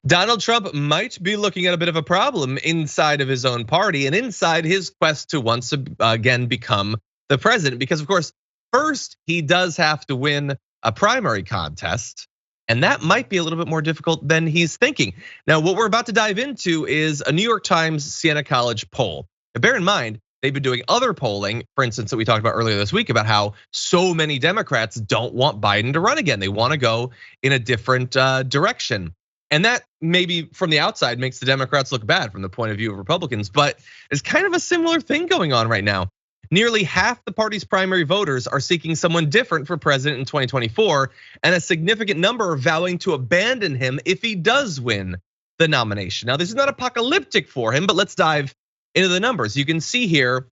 Donald Trump might be looking at a bit of a problem inside of his own party and inside his quest to once again become the president. Because of course, first he does have to win a primary contest, and that might be a little bit more difficult than he's thinking. Now, what we're about to dive into is a New York Times Siena College poll. Now, bear in mind, they've been doing other polling, for instance, that we talked about earlier this week about how so many Democrats don't want Biden to run again. They want to go in a different direction. And that maybe from the outside makes the Democrats look bad from the point of view of Republicans, but there's kind of a similar thing going on right now. Nearly half the party's primary voters are seeking someone different for president in 2024, and a significant number are vowing to abandon him if he does win the nomination. Now, this is not apocalyptic for him, but let's dive into the numbers. You can see here,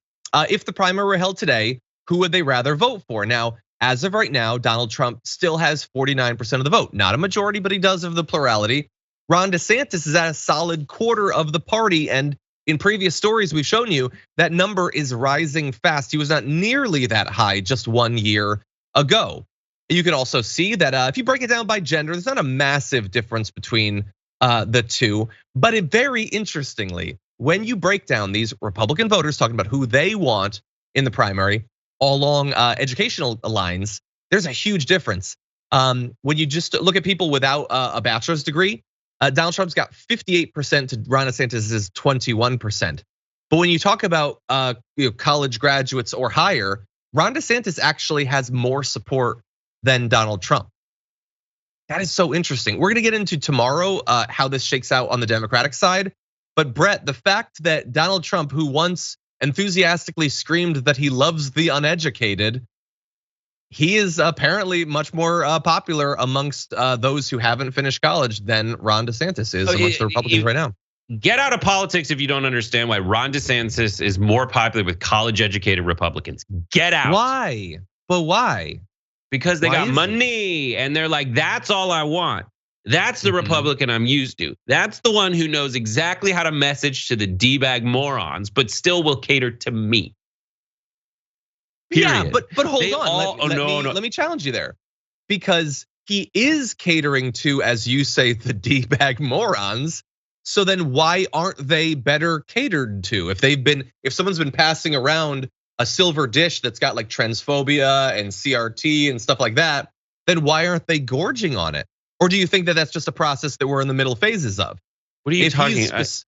if the primary were held today, who would they rather vote for? Now, as of right now, Donald Trump still has 49% of the vote. Not a majority, but he does have the plurality. Ron DeSantis is at a solid quarter of the party, and in previous stories we've shown you, that number is rising fast. He was not nearly that high just 1 year ago. You can also see that if you break it down by gender, there's not a massive difference between the two, but it very interestingly, when you break down these Republican voters talking about who they want in the primary, all along educational lines, there's a huge difference. When you just look at people without a bachelor's degree, Donald Trump's got 58% to Ron DeSantis is 21%. But when you talk about college graduates or higher, Ron DeSantis actually has more support than Donald Trump. That is so interesting. We're gonna get into tomorrow how this shakes out on the Democratic side. But Brett, the fact that Donald Trump, who once enthusiastically screamed that he loves the uneducated, he is apparently much more popular amongst those who haven't finished college than Ron DeSantis is amongst the Republicans right now. Get out of politics if you don't understand why Ron DeSantis is more popular with college-educated Republicans. Get out. Why? But why? Because they got money and they're like, that's all I want. That's the Republican I'm used to. That's the one who knows exactly how to message to the D-bag morons, but still will cater to me. Period. Yeah, but hold on. Let me challenge you there, because he is catering to, as you say, the D-bag morons. So then why aren't they better catered to? If someone's been passing around a silver dish that's got like transphobia and CRT and stuff like that, then why aren't they gorging on it? Or do you think that that's just a process that we're in the middle phases of? What are you talking about?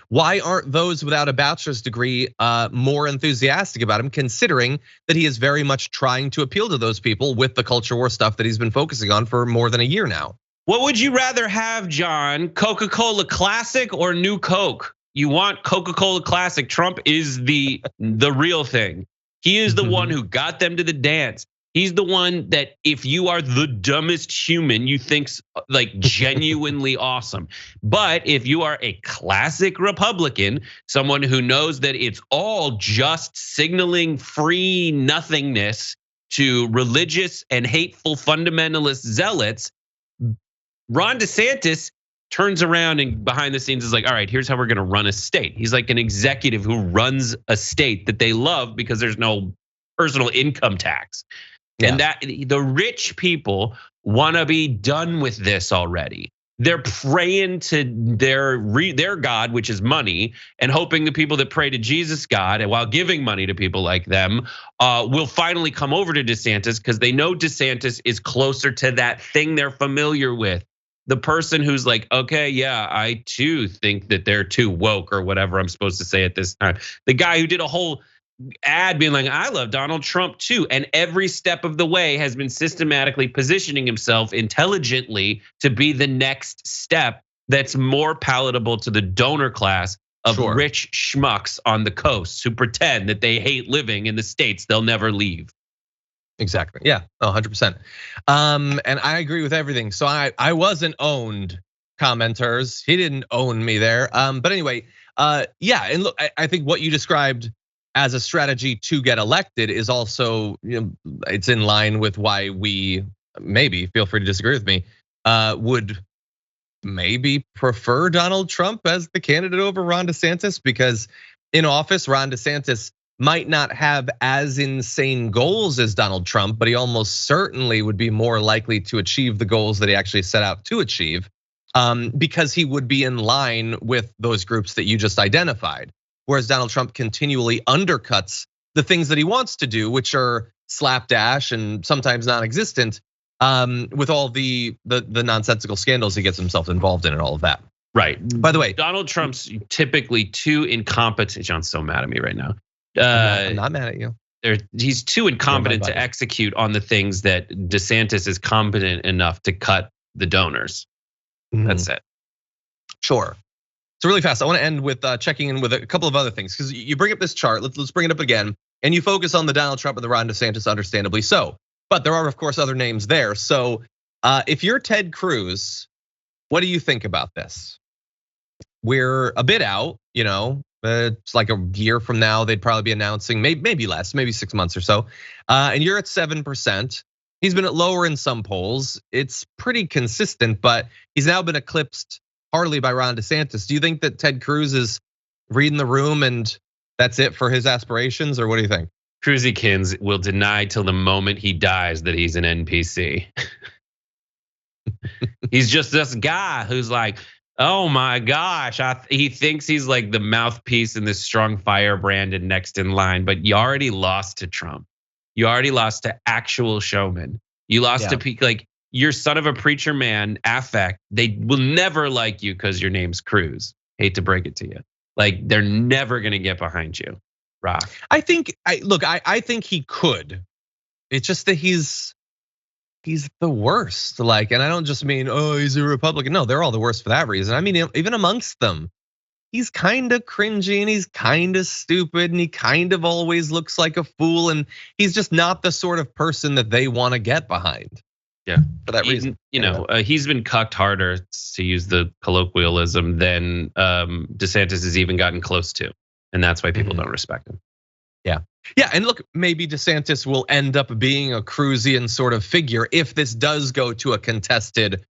Why aren't those without a bachelor's degree more enthusiastic about him, considering that he is very much trying to appeal to those people with the culture war stuff that he's been focusing on for more than a year now? What would you rather have, John? Coca-Cola Classic or New Coke? You want Coca-Cola Classic. Trump is the real thing. He is the one who got them to the dance. He's the one that if you are the dumbest human, you think's like genuinely awesome. But if you are a classic Republican, someone who knows that it's all just signaling free nothingness to religious and hateful fundamentalist zealots, Ron DeSantis turns around and behind the scenes is like, all right, here's how we're gonna run a state. He's like an executive who runs a state that they love because there's no personal income tax. Yeah. And that the rich people want to be done with this already. They're praying to their God, which is money, and hoping the people that pray to Jesus God, and while giving money to people like them, will finally come over to DeSantis because they know DeSantis is closer to that thing they're familiar with. The person who's like, okay, yeah, I too think that they're too woke or whatever I'm supposed to say at this time. The guy who did a whole ad being like, I love Donald Trump too. And every step of the way has been systematically positioning himself intelligently to be the next step that's more palatable to the donor class of rich schmucks on the coast who pretend that they hate living in the states they'll never leave. Exactly, yeah, 100%. And I agree with everything. So I wasn't owned, commenters. He didn't own me there. But anyway, yeah, and look, I think what you described as a strategy to get elected is also, it's in line with why we, maybe, feel free to disagree with me, would maybe prefer Donald Trump as the candidate over Ron DeSantis, because in office, Ron DeSantis might not have as insane goals as Donald Trump, but he almost certainly would be more likely to achieve the goals that he actually set out to achieve. because he would be in line with those groups that you just identified. Whereas Donald Trump continually undercuts the things that he wants to do, which are slapdash and sometimes non-existent, with all the nonsensical scandals he gets himself involved in and all of that. Right. By the way, Donald Trump's typically too incompetent. John's so mad at me right now. I'm not mad at you. He's too incompetent to execute on the things that DeSantis is competent enough to cut the donors. That's it. Sure. So really fast, I want to end with checking in with a couple of other things, because you bring up this chart. Let's bring it up again, and you focus on the Donald Trump and the Ron DeSantis, understandably so. But there are, of course, other names there. So if you're Ted Cruz, what do you think about this? We're a bit out, it's like a year from now, they'd probably be announcing, maybe less, maybe 6 months or so. And you're at 7%. He's been at lower in some polls. It's pretty consistent, but he's now been eclipsed partly by Ron DeSantis. Do you think that Ted Cruz is reading the room and that's it for his aspirations, or what do you think? Cruzykins will deny till the moment he dies that he's an NPC. He's just this guy who's like, oh my gosh, he thinks he's like the mouthpiece in this strong firebrand and next in line, but you already lost to Trump. You already lost to actual showmen. You lost to people like your son of a preacher man, affect. They will never like you because your name's Cruz. Hate to break it to you. Like they're never gonna get behind you, Rock. I think he could. It's just that he's the worst. Like, and I don't just mean, oh, he's a Republican. No, they're all the worst for that reason. I mean, even amongst them, he's kind of cringy and he's kind of stupid and he kind of always looks like a fool, and he's just not the sort of person that they want to get behind. Yeah, for that reason. He's been cucked harder, to use the colloquialism, than DeSantis has even gotten close to. And that's why people don't respect him. Yeah, and look, maybe DeSantis will end up being a Cruzian sort of figure if this does go to a contested,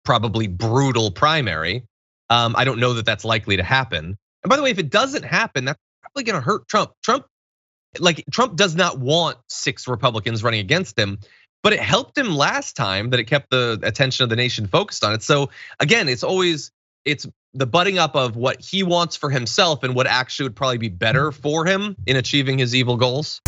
probably brutal primary. I don't know that that's likely to happen. And by the way, if it doesn't happen, that's probably gonna hurt Trump. Trump does not want 6 Republicans running against him. But it helped him last time that it kept the attention of the nation focused on it. So again, it's the butting up of what he wants for himself and what actually would probably be better for him in achieving his evil goals.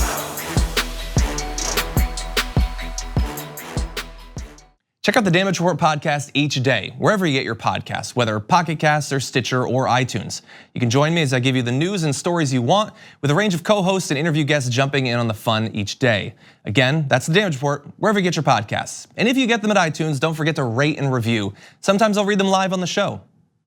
Check out the Damage Report podcast each day, wherever you get your podcasts, whether Pocket Casts or Stitcher or iTunes. You can join me as I give you the news and stories you want, with a range of co-hosts and interview guests jumping in on the fun each day. Again, that's the Damage Report, wherever you get your podcasts. And if you get them at iTunes, don't forget to rate and review. Sometimes I'll read them live on the show.